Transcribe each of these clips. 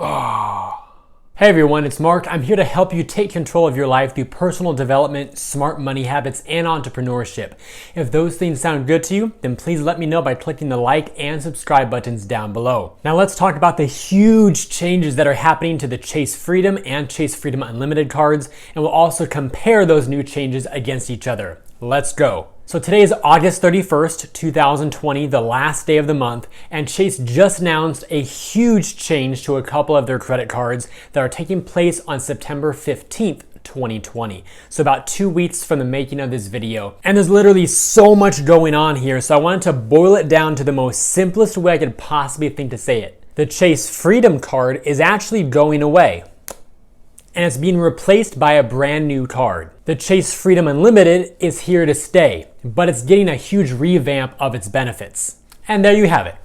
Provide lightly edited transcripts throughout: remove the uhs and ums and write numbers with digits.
Hey everyone, it's Mark. I'm here to help you take control of your life through personal development, smart money habits, and entrepreneurship. If those things sound good to you, then please let me know by clicking the like and subscribe buttons down below. Now let's talk about the huge changes that are happening to the Chase Freedom and Chase Freedom Unlimited cards, and we'll also compare those new changes against each other. Let's go. So today is August 31st, 2020, the last day of the month, and Chase just announced a huge change to a couple of their credit cards that are taking place on September 15th, 2020. So about 2 weeks from the making of this video. And there's literally so much going on here, so I wanted to boil it down to the most simplest way I could possibly think to say it. The Chase Freedom card is actually going away, and it's being replaced by a brand new card. The Chase Freedom Unlimited is here to stay, but it's getting a huge revamp of its benefits. And there you have it.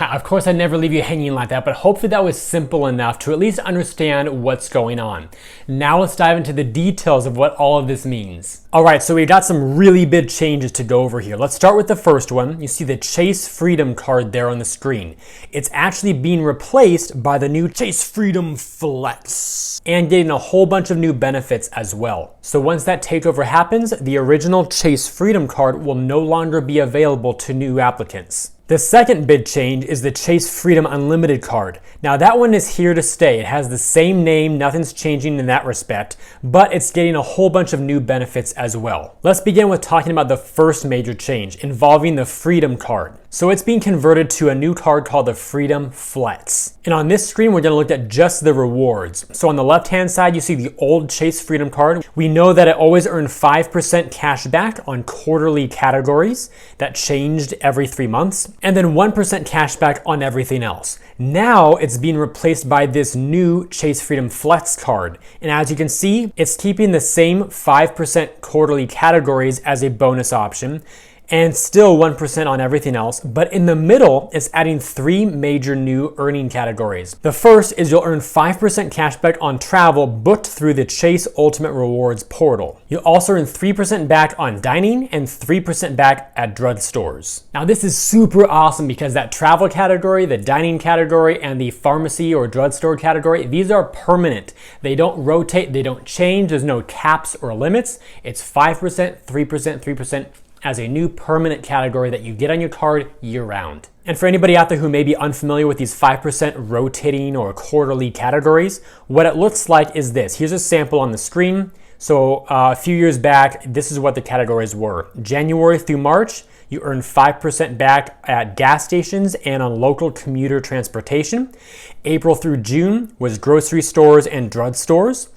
Of course, I'd never leave you hanging like that, but hopefully that was simple enough to at least understand what's going on. Now let's dive into the details of what all of this means. All right, so we've got some really big changes to go over here. Let's start with the first one. You see the Chase Freedom card there on the screen. It's actually being replaced by the new Chase Freedom Flex and getting a whole bunch of new benefits as well. So once that takeover happens, the original Chase Freedom card will no longer be available to new applicants. The second big change is the Chase Freedom Unlimited card. Now that one is here to stay. It has the same name, nothing's changing in that respect, but it's getting a whole bunch of new benefits as well. Let's begin with talking about the first major change involving the Freedom card. So it's being converted to a new card called the Freedom Flex. And on this screen, we're gonna look at just the rewards. So on the left-hand side, you see the old Chase Freedom card. We know that it always earned 5% cash back on quarterly categories. That changed every 3 months. And then 1% cash back on everything else. Now it's being replaced by this new Chase Freedom Flex card. And as you can see, it's keeping the same 5% quarterly categories as a bonus option, and still 1% on everything else. But in the middle, it's adding 3 major new earning categories. The first is you'll earn 5% cashback on travel booked through the Chase Ultimate Rewards portal. You'll also earn 3% back on dining and 3% back at drugstores. Now this is super awesome because that travel category, the dining category, and the pharmacy or drugstore category, these are permanent. They don't rotate, they don't change, there's no caps or limits. It's 5%, 3%, 3%, as a new permanent category that you get on your card year-round. And for anybody out there who may be unfamiliar with these 5% rotating or quarterly categories, what it looks like is this. Here's a sample on the screen. So a few years back, this is what the categories were. January through March, you earn 5% back at gas stations and on local commuter transportation. April through June was grocery stores and drugstores.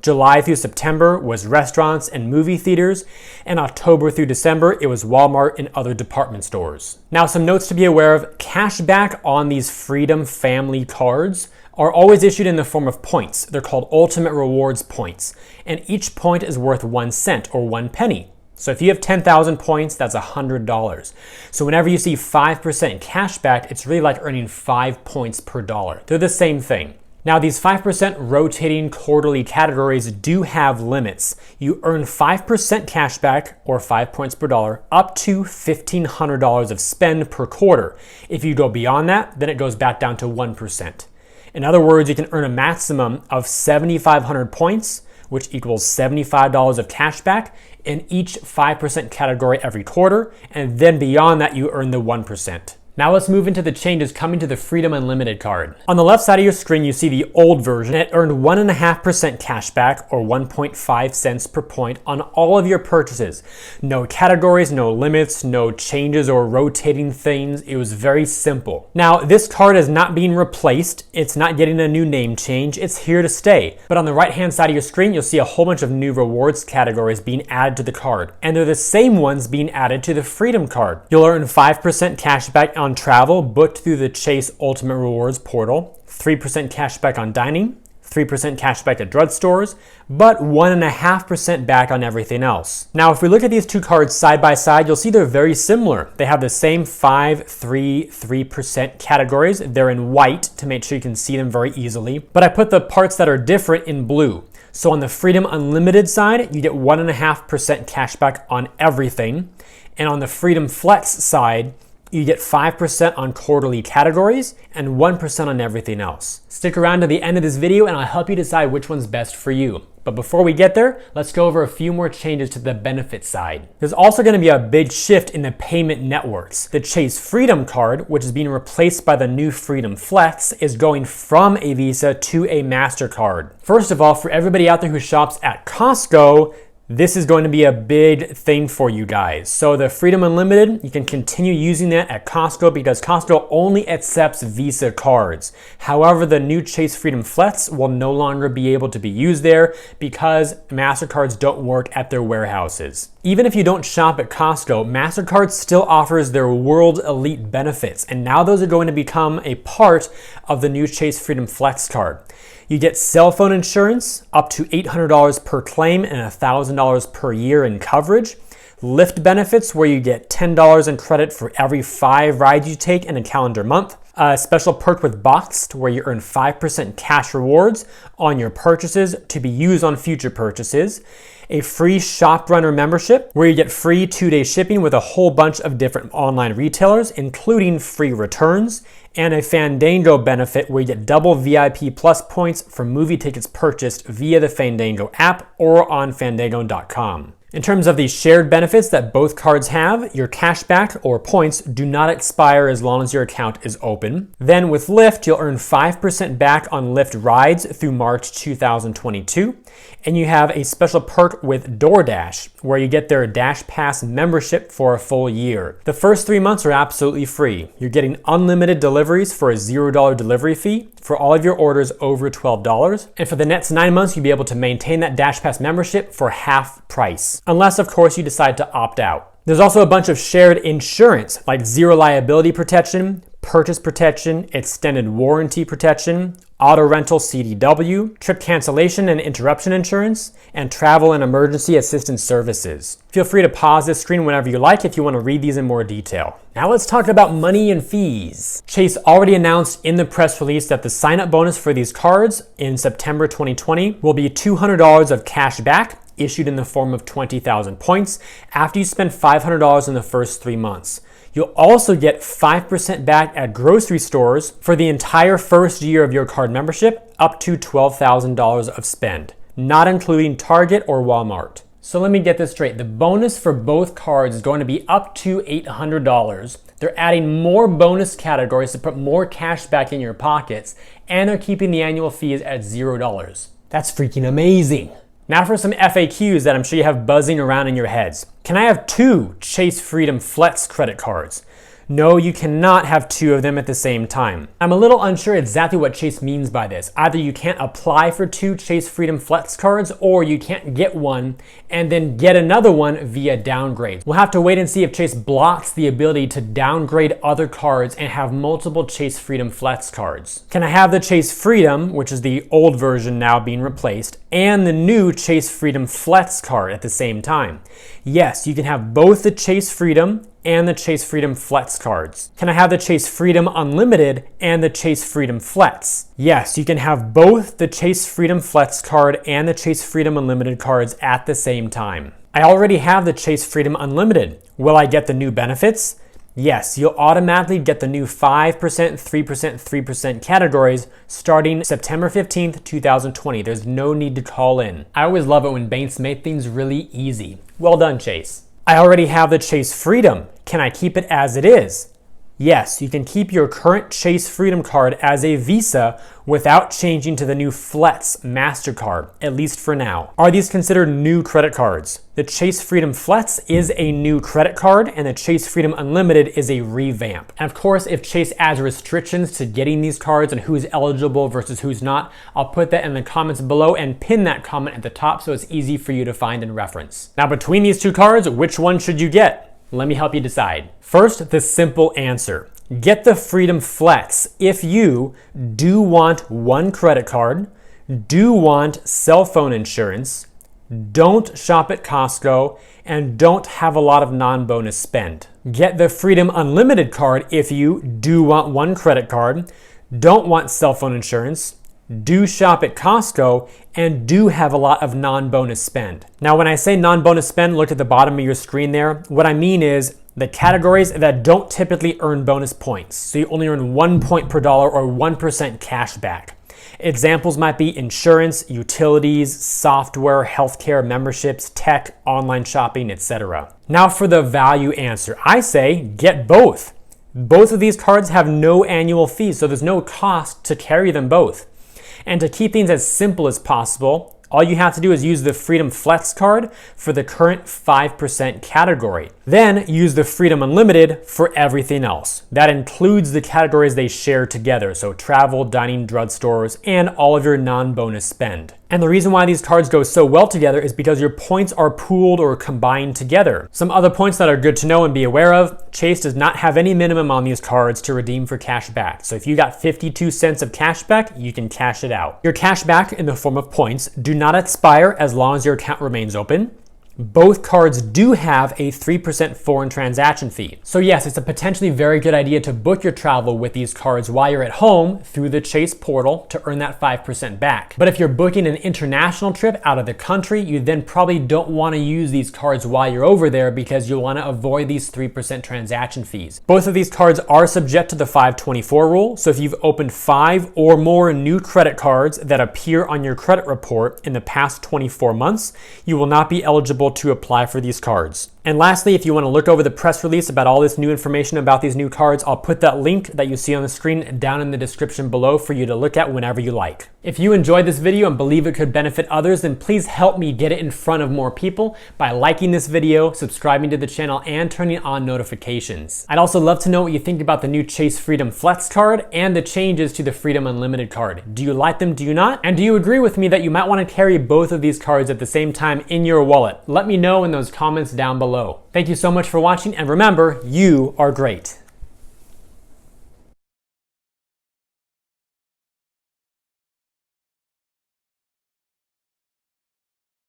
July through September was restaurants and movie theaters, and October through December, it was Walmart and other department stores. Now, some notes to be aware of: cash back on these Freedom Family cards are always issued in the form of points. They're called Ultimate Rewards points, and each point is worth 1 cent or 1 penny. So if you have 10,000 points, that's $100. So whenever you see 5% cash back, it's really like earning 5 points per dollar. They're the same thing. Now these 5% rotating quarterly categories do have limits. You earn 5% cash back, or 5 points per dollar, up to $1,500 of spend per quarter. If you go beyond that, then it goes back down to 1%. In other words, you can earn a maximum of 7,500 points, which equals $75 of cash back in each 5% category every quarter, and then beyond that you earn the 1%. Now let's move into the changes coming to the Freedom Unlimited card. On the left side of your screen, you see the old version. It earned 1.5% cash back, or 1.5 cents per point on all of your purchases. No categories, no limits, no changes or rotating things. It was very simple. Now this card is not being replaced. It's not getting a new name change. It's here to stay. But on the right hand side of your screen, you'll see a whole bunch of new rewards categories being added to the card. And they're the same ones being added to the Freedom card. You'll earn 5% cash back on travel booked through the Chase Ultimate Rewards portal, 3% cash back on dining, 3% cash back at drugstores, but 1.5% back on everything else. Now, if we look at these two cards side by side, you'll see they're very similar. They have the same 5, 3, 3% categories. They're in white to make sure you can see them very easily, but I put the parts that are different in blue. So on the Freedom Unlimited side, you get 1.5% cash back on everything. And on the Freedom Flex side, You get 5% on quarterly categories and 1% on everything else. Stick around to the end of this video and I'll help you decide which one's best for you. But before we get there, let's go over a few more changes to the benefit side. There's also going to be a big shift in the payment networks. The Chase Freedom card, which is being replaced by the new Freedom Flex, is going from a Visa to a MasterCard. First of all, for everybody out there who shops at Costco, this is going to be a big thing for you guys. So the Freedom Unlimited, you can continue using that at Costco because Costco only accepts Visa cards. However, the new Chase Freedom Flex will no longer be able to be used there because MasterCards don't work at their warehouses. Even if you don't shop at Costco, MasterCard still offers their World Elite benefits, and now those are going to become a part of the new Chase Freedom Flex card. You get cell phone insurance up to $800 per claim and $1,000 per year in coverage. Lyft benefits where you get $10 in credit for every 5 rides you take in a calendar month. A special perk with Boxed where you earn 5% cash rewards on your purchases to be used on future purchases. A free ShopRunner membership where you get free 2-day shipping with a whole bunch of different online retailers, including free returns. And a Fandango benefit where you get double VIP plus points for movie tickets purchased via the Fandango app or on fandango.com. In terms of the shared benefits that both cards have, your cashback or points do not expire as long as your account is open. Then with Lyft, you'll earn 5% back on Lyft rides through March 2022. And you have a special perk with DoorDash, where you get their Dash Pass membership for a full year. The first 3 months are absolutely free. You're getting unlimited deliveries for a $0 delivery fee for all of your orders over $12. And for the next 9 months, you'll be able to maintain that Dash Pass membership for half price. Unless, of course, you decide to opt out. There's also a bunch of shared insurance, like zero liability protection, purchase protection, extended warranty protection, auto rental CDW, trip cancellation and interruption insurance, and travel and emergency assistance services. Feel free to pause this screen whenever you like if you want to read these in more detail. Now let's talk about money and fees. Chase already announced in the press release that the sign-up bonus for these cards in September 2020 will be $200 of cash back, issued in the form of 20,000 points after you spend $500 in the first 3 months. You'll also get 5% back at grocery stores for the entire first year of your card membership, up to $12,000 of spend, not including Target or Walmart. So let me get this straight. The bonus for both cards is going to be up to $800. They're adding more bonus categories to put more cash back in your pockets, and they're keeping the annual fees at $0. That's freaking amazing. Now for some FAQs that I'm sure you have buzzing around in your heads. Can I have 2 Chase Freedom Flex credit cards? No, you cannot have 2 of them at the same time. I'm a little unsure exactly what Chase means by this. Either you can't apply for 2 Chase Freedom Flex cards, or you can't get one and then get another one via downgrade. We'll have to wait and see if Chase blocks the ability to downgrade other cards and have multiple Chase Freedom Flex cards. Can I have the Chase Freedom, which is the old version now being replaced, and the new Chase Freedom Flex card at the same time? Yes, you can have both the Chase Freedom and the Chase Freedom Flex cards. Can I have the Chase Freedom Unlimited and the Chase Freedom Flex? Yes, you can have both the Chase Freedom Flex card and the Chase Freedom Unlimited cards at the same time. I already have the Chase Freedom Unlimited. Will I get the new benefits? Yes, you'll automatically get the new 5%, 3%, 3% categories starting September 15th, 2020. There's no need to call in. I always love it when banks make things really easy. Well done, Chase. I already have the Chase Freedom. Can I keep it as it is? Yes, you can keep your current Chase Freedom card as a Visa without changing to the new Flex MasterCard, at least for now. Are these considered new credit cards? The Chase Freedom Flex is a new credit card, and the Chase Freedom Unlimited is a revamp. And of course, if Chase adds restrictions to getting these cards and who's eligible versus who's not, I'll put that in the comments below and pin that comment at the top so it's easy for you to find and reference. Now, between these 2 cards, which one should you get? Let me help you decide. First, the simple answer. Get the Freedom Flex if you do want 1 credit card, do want cell phone insurance, don't shop at Costco, and don't have a lot of non-bonus spend. Get the Freedom Unlimited card if you do want 1 credit card, don't want cell phone insurance, do shop at Costco, and do have a lot of non-bonus spend. Now, when I say non-bonus spend, look at the bottom of your screen there. What I mean is the categories that don't typically earn bonus points. So you only earn 1 point per dollar or 1% cash back. Examples might be insurance, utilities, software, healthcare, memberships, tech, online shopping, etc. Now for the value answer, I say get both. Both of these cards have no annual fees, so there's no cost to carry them both. And to keep things as simple as possible, all you have to do is use the Freedom Flex card for the current 5% category. Then use the Freedom Unlimited for everything else. That includes the categories they share together, so travel, dining, drugstores, and all of your non-bonus spend. And the reason why these cards go so well together is because your points are pooled or combined together. Some other points that are good to know and be aware of: Chase does not have any minimum on these cards to redeem for cash back. So if you got 52 cents of cash back, you can cash it out. Your cash back in the form of points do not expire as long as your account remains open. Both cards do have a 3% foreign transaction fee. So yes, it's a potentially very good idea to book your travel with these cards while you're at home through the Chase portal to earn that 5% back. But if you're booking an international trip out of the country, you then probably don't want to use these cards while you're over there because you'll want to avoid these 3% transaction fees. Both of these cards are subject to the 524 rule. So if you've opened 5 or more new credit cards that appear on your credit report in the past 24 months, you will not be eligible to apply for these cards. And lastly, if you want to look over the press release about all this new information about these new cards, I'll put that link that you see on the screen down in the description below for you to look at whenever you like. If you enjoyed this video and believe it could benefit others, then please help me get it in front of more people by liking this video, subscribing to the channel, and turning on notifications. I'd also love to know what you think about the new Chase Freedom Flex card and the changes to the Freedom Unlimited card. Do you like them? Do you not? And do you agree with me that you might want to carry both of these cards at the same time in your wallet? Let me know in those comments down below. Thank you so much for watching, and remember, you are great.